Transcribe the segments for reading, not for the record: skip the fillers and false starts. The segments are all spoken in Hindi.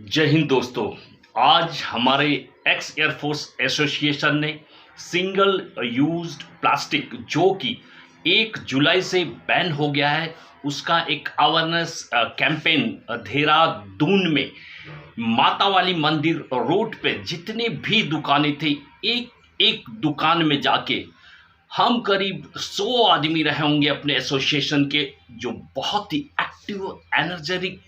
जय हिंद दोस्तों। आज हमारे एक्स एयरफोर्स एसोसिएशन ने सिंगल यूज्ड प्लास्टिक जो कि 1 जुलाई से बैन हो गया है उसका एक अवेयरनेस कैंपेन देहरादून में माता वाली मंदिर रोड पे जितने भी दुकानें थे एक एक दुकान में जाके हम करीब 100 आदमी रहे होंगे अपने एसोसिएशन के, जो बहुत ही एक्टिव एनर्जेटिक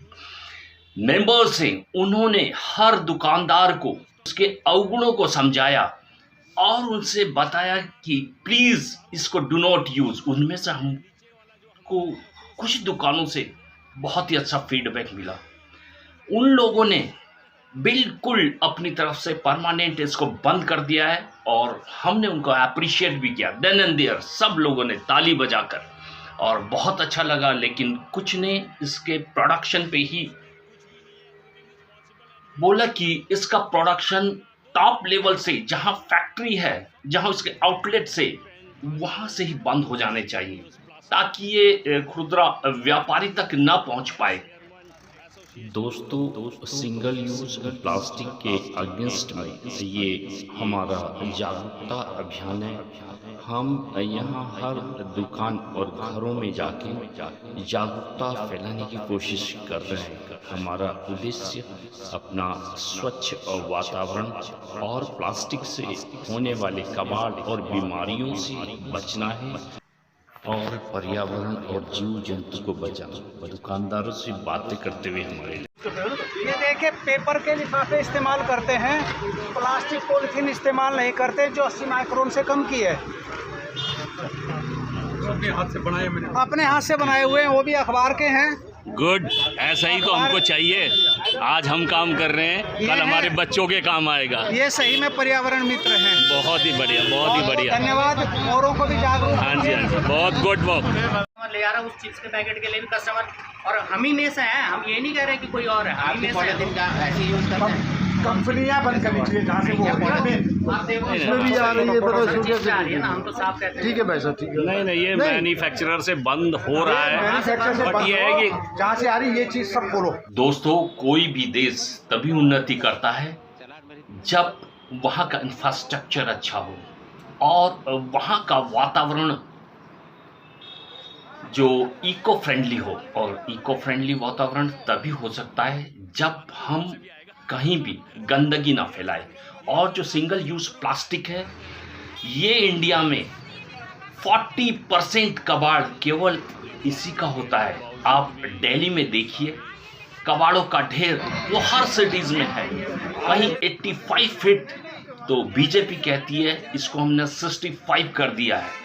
मेंबर्स हैं। उन्होंने हर दुकानदार को उसके अवगुणों को समझाया और उनसे बताया कि प्लीज इसको डू नॉट यूज। उनमें से हमको कुछ दुकानों से बहुत ही अच्छा फीडबैक मिला। उन लोगों ने बिल्कुल अपनी तरफ से परमानेंट इसको बंद कर दिया है और हमने उनको अप्रिशिएट भी किया। देन एंड देयर सब लोगों ने ताली बजाकर और बहुत अच्छा लगा। लेकिन कुछ ने इसके प्रोडक्शन पे ही बोला कि इसका प्रोडक्शन टॉप लेवल से, जहां फैक्ट्री है, जहां उसके आउटलेट से, वहां से ही बंद हो जाने चाहिए ताकि ये खुदरा व्यापारी तक न पहुंच पाए। दोस्तों, सिंगल यूज प्लास्टिक के अगेंस्ट में ये हमारा जागरूकता अभियान है। हम यहाँ हर दुकान और घरों में जाके जागरूकता फैलाने की कोशिश कर रहे हैं। हमारा उद्देश्य अपना स्वच्छ वातावरण और प्लास्टिक से होने वाले कबाड़ और बीमारियों से बचना है और पर्यावरण और जीव जंतु को बचाना। दुकानदारों से बातें करते हुए हमारे ये देखिए, पेपर के लिफाफे इस्तेमाल करते हैं, प्लास्टिक पॉलिथीन इस्तेमाल नहीं करते जो 80 माइक्रोन से कम की है। अपने हाथ से बनाए हुए हैं, वो भी अखबार के हैं। गुड, ऐसा ही तो हमको चाहिए। आज हम काम कर रहे हैं, कल हमारे बच्चों के काम आएगा। ये सही में पर्यावरण मित्र हैं। बहुत ही बढ़िया, बहुत ही बढ़िया। धन्यवाद। औरों को भी जागरूक। हाँ जी, हाँ जी, बहुत गुड वर्क। ले आ रहा है उस चिप्स के पैकेट के लिए भी कस्टमर, और हम ही में से हैं। हम ये नहीं कह रहे कि कोई और है, हम ही में से हैं। कंपनियां बंद करनी चाहिए जहाँ से वो आप देखो इसमें भी आ रही है, आ रही है ना, हम तो साफ कहते हैं। ठीक है भाई साहब, ठीक है। नहीं, ये मैन्युफैक्चरर से बंद हो रहा है, बट ये है कि जहाँ से आ रही ये चीज सब बोलो। दोस्तों, कोई भी देश तभी उन्नति करता है जब वहाँ का इंफ्रास्ट्रक्चर अच्छा हो और वहाँ का वातावरण जो इको फ्रेंडली हो। और इको फ्रेंडली वातावरण तभी हो सकता है जब हम कहीं भी गंदगी ना फैलाए। और जो सिंगल यूज प्लास्टिक है, ये इंडिया में 40% कबाड़ केवल इसी का होता है। आप दिल्ली में देखिए, कबाड़ों का ढेर वो हर सिटीज में है। कहीं 85 फीट, तो बीजेपी कहती है इसको हमने 65 कर दिया है।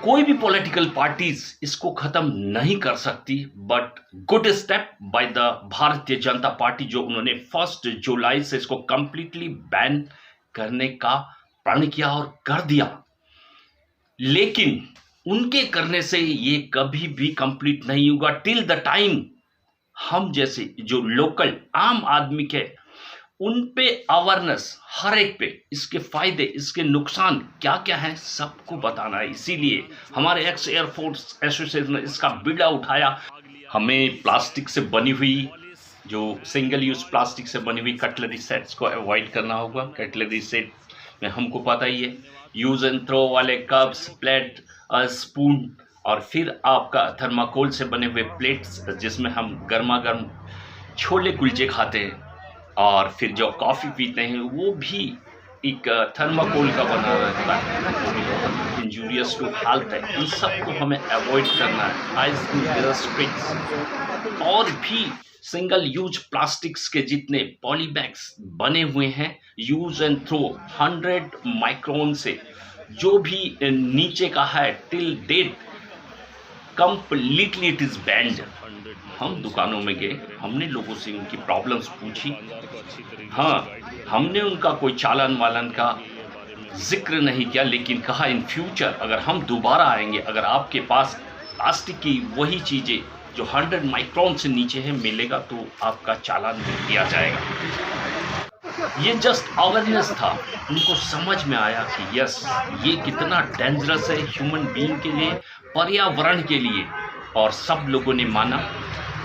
कोई भी पॉलिटिकल पार्टीज इसको खत्म नहीं कर सकती, but good step by the Bharatiya Janata party, जो उन्होंने 1 जुलाई से इसको कंप्लीटली बैन करने का प्रण किया और कर दिया। लेकिन उनके करने से ये कभी भी कंप्लीट नहीं होगा टिल द टाइम हम जैसे जो लोकल आम आदमी के उन पे अवेयरनेस, हर एक पे इसके फायदे, इसके नुकसान क्या क्या हैं, सबको बताना है। इसीलिए हमारे एक्स एयरफोर्स एसोसिएशन ने इसका बीड़ा उठाया। हमें प्लास्टिक से बनी हुई, जो सिंगल यूज प्लास्टिक से बनी हुई कटलरी सेट्स को अवॉइड करना होगा। कटलरी सेट में हमको पता ही है, यूज एंड थ्रो वाले कप्स, प्लेट, स्पून, और फिर आपका थर्माकोल से बने हुए प्लेट्स जिसमें हम गर्मा गर्म छोले कुलचे खाते हैं, और फिर जो कॉफ़ी पीते हैं वो भी एक थर्माकोल का बना रहता है, वो भी बहुत इंजूरियस टू हेल्थ है। इन सबको हमें अवॉइड करना है। और भी सिंगल यूज प्लास्टिक्स के जितने पॉलीबैग्स बने हुए हैं, यूज एंड थ्रो 100 माइक्रोन से जो भी नीचे का है, till date completely it is banned. हम दुकानों में गए, हमने लोगों से उनकी प्रॉब्लम्स पूछी। हाँ, हमने उनका कोई चालान वालन का जिक्र नहीं किया, लेकिन कहा इन फ्यूचर अगर हम दोबारा आएंगे, अगर आपके पास प्लास्टिक की वही चीज़ें जो 100 माइक्रोन से नीचे है मिलेगा तो आपका चालान दिया जाएगा। ये जस्ट अवेयरनेस था। उनको समझ में आया कि यस, ये कितना डेंजरस है ह्यूमन बीइंग के लिए, पर्यावरण के लिए, और सब लोगों ने माना।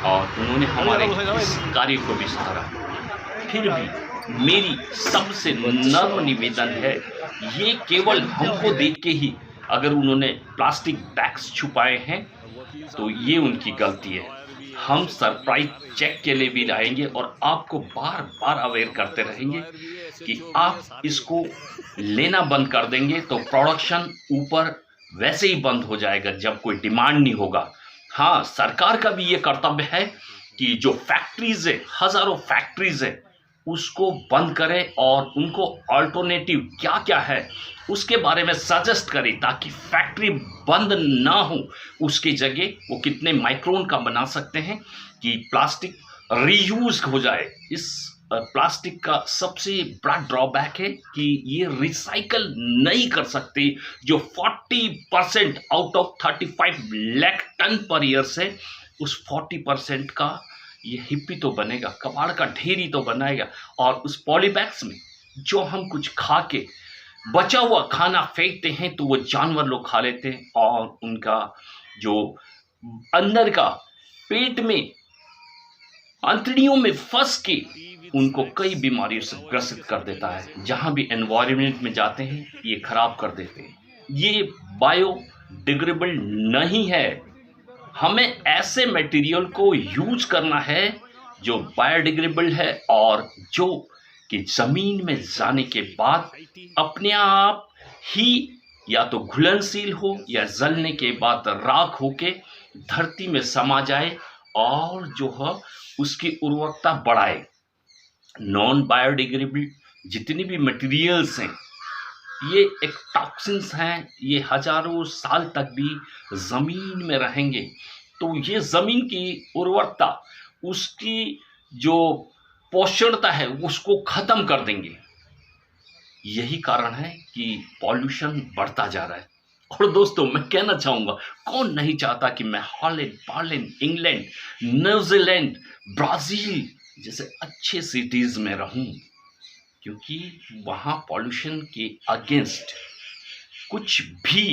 और उन्होंने हमारे इस कार्य को भी सराहा। फिर भी मेरी सबसे नम्र निवेदन है, ये केवल हमको देख के ही अगर उन्होंने प्लास्टिक बैग्स छुपाए हैं तो ये उनकी गलती है। हम सरप्राइज चेक के लिए भी लाएंगे और आपको बार बार अवेयर करते रहेंगे कि आप इसको लेना बंद कर देंगे तो प्रोडक्शन ऊपर वैसे ही बंद हो जाएगा जब कोई डिमांड नहीं होगा। हाँ, सरकार का भी ये कर्तव्य है कि जो फैक्ट्रीज है, हजारों फैक्ट्रीज है, उसको बंद करें और उनको अल्टरनेटिव क्या क्या है उसके बारे में सजेस्ट करें ताकि फैक्ट्री बंद ना हो। उसकी जगह वो कितने माइक्रोन का बना सकते हैं कि प्लास्टिक रीयूज हो जाए। इस प्लास्टिक का सबसे बड़ा ड्रॉबैक है कि ये रिसाइकल नहीं कर सकते। जो 40% out of 35 lakh ton per year से उस 40% का ये हिप्पी तो बनेगा, कबाड़ का ढेर ही तो बनाएगा। और उस पॉलीबैग्स में जो हम कुछ खा के बचा हुआ खाना फेंकते हैं तो वो जानवर लोग खा लेते हैं और उनका जो अंदर का पेट में अंतड़ियों में फंस के उनको कई बीमारियों से ग्रसित कर देता है। जहां भी एनवायरनमेंट में जाते हैं ये खराब कर देते हैं। ये बायोडिग्रेडेबल नहीं है। हमें ऐसे मटेरियल को यूज करना है जो बायोडिग्रेडेबल है और जो कि जमीन में जाने के बाद अपने आप ही या तो घुलनशील हो या जलने के बाद राख होके धरती में समा जाए और जो है उसकी उर्वरकता बढ़ाए। नॉन बायोडिग्रेडेबल जितनी भी मटेरियल्स हैं ये एक टॉक्सिन्स हैं, ये हजारों साल तक भी ज़मीन में रहेंगे तो ये ज़मीन की उर्वरकता, उसकी जो पोषणता है उसको ख़त्म कर देंगे। यही कारण है कि पॉल्यूशन बढ़ता जा रहा है। और दोस्तों मैं कहना चाहूँगा, कौन नहीं चाहता कि मैं Holland, Poland, England, New Zealand, Brazil जैसे अच्छे सिटीज़ में रहूं, क्योंकि वहाँ पॉल्यूशन के अगेंस्ट कुछ भी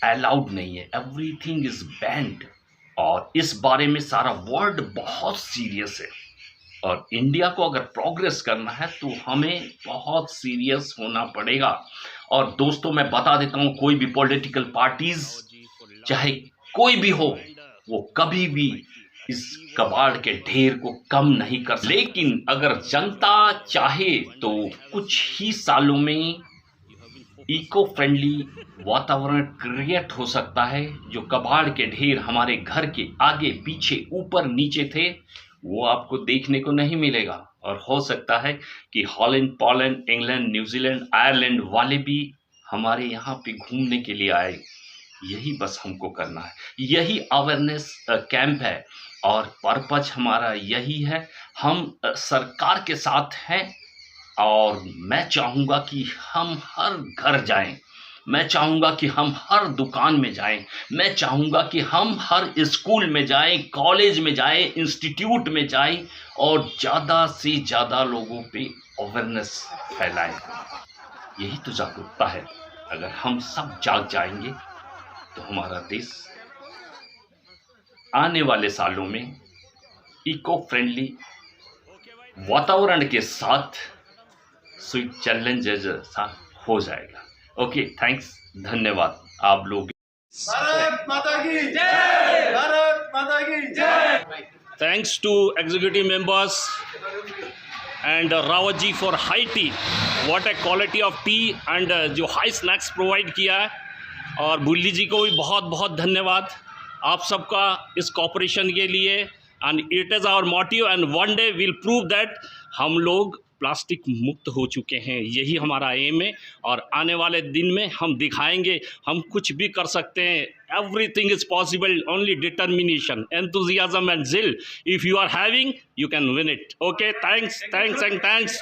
अलाउड नहीं है। एवरीथिंग इज बैंड और इस बारे में सारा वर्ल्ड बहुत सीरियस है। और इंडिया को अगर प्रोग्रेस करना है तो हमें बहुत सीरियस होना पड़ेगा। और दोस्तों मैं बता देता हूँ, कोई भी पॉलिटिकल पार्टीज चाहे कोई भी हो वो कभी भी इस कबाड़ के ढेर को कम नहीं कर सकते। लेकिन अगर जनता चाहे तो कुछ ही सालों में इको फ्रेंडली वातावरण क्रिएट हो सकता है। जो कबाड़ के ढेर हमारे घर के आगे पीछे ऊपर नीचे थे वो आपको देखने को नहीं मिलेगा। और हो सकता है कि Holland, Poland, England, New Zealand, Ireland वाले भी हमारे यहाँ पे घूमने के लिए आए। यही बस हमको करना है, यही अवेयरनेस कैंप है और पर्पज हमारा यही है। हम सरकार के साथ हैं और मैं चाहूँगा कि हम हर घर जाएं, मैं चाहूँगा कि हम हर दुकान में जाएं, मैं चाहूँगा कि हम हर स्कूल में जाएं, कॉलेज में जाएं, इंस्टीट्यूट में जाएं और ज़्यादा से ज़्यादा लोगों पे अवेयरनेस फैलाएं। यही तो जागरूकता है। अगर हम सब जाग जाएंगे तो हमारा देश आने वाले सालों में इको फ्रेंडली वातावरण के साथ स्विट्जरलैंड जैसा हो जाएगा। ओके, थैंक्स, धन्यवाद आप लोग। भारत माता की जय, भारत माता की जय। Thanks to executive members and Rawat ji for high tea. What a quality of tea and जो high snacks provide किया है। और बुल्ली जी को भी बहुत बहुत धन्यवाद आप सबका इस कॉपरेशन के लिए। And it is our motive and one day will prove that हम लोग प्लास्टिक मुक्त हो चुके हैं। यही हमारा एम है और आने वाले दिन में हम दिखाएंगे हम कुछ भी कर सकते हैं। Everything is possible, only determination, enthusiasm and zeal. If you are having, you can win it. Okay, thanks and thanks.